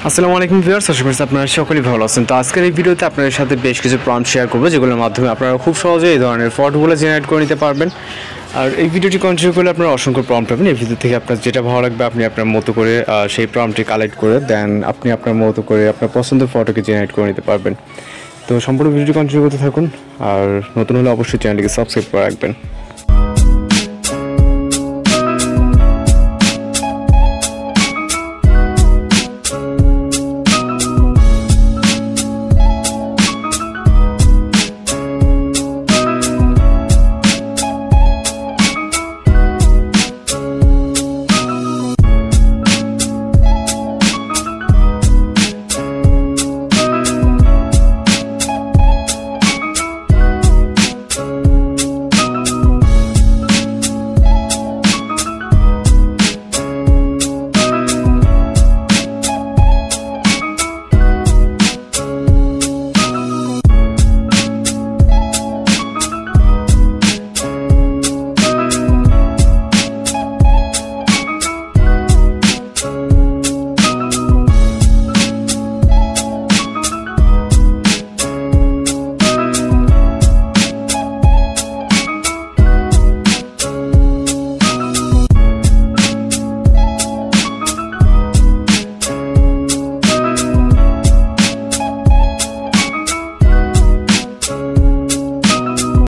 আসসালামু আলাইকুম ভিউয়ার্স, আশা করছি আপনারা সকলেই ভালো আছেন। তো আজকের এই ভিডিওতে আপনাদের সাথে বেশ কিছু প্রম্পট শেয়ার করবো, যেগুলোর মাধ্যমে আপনারা খুব সহজে এই ধরনের ফটোগুলো জেনারেট করে নিতে পারবেন। আর এই ভিডিওটি কন্টিনিউ করলে আপনারা অসংখ্য প্রম্পট পাবেন। এই ভিডিও থেকে আপনার যেটা ভালো লাগবে আপনি আপনার মতো করে সেই প্রম্পটটি কালেক্ট করে দেন আপনি আপনার মতো করে আপনার পছন্দের ফটোকে জেনারেট করে নিতে পারবেন। তো সম্পূর্ণ ভিডিওটি কন্টিনিউ করতে থাকুন, আর নতুন হলে অবশ্যই চ্যানেলটিকে সাবস্ক্রাইব করে রাখবেন।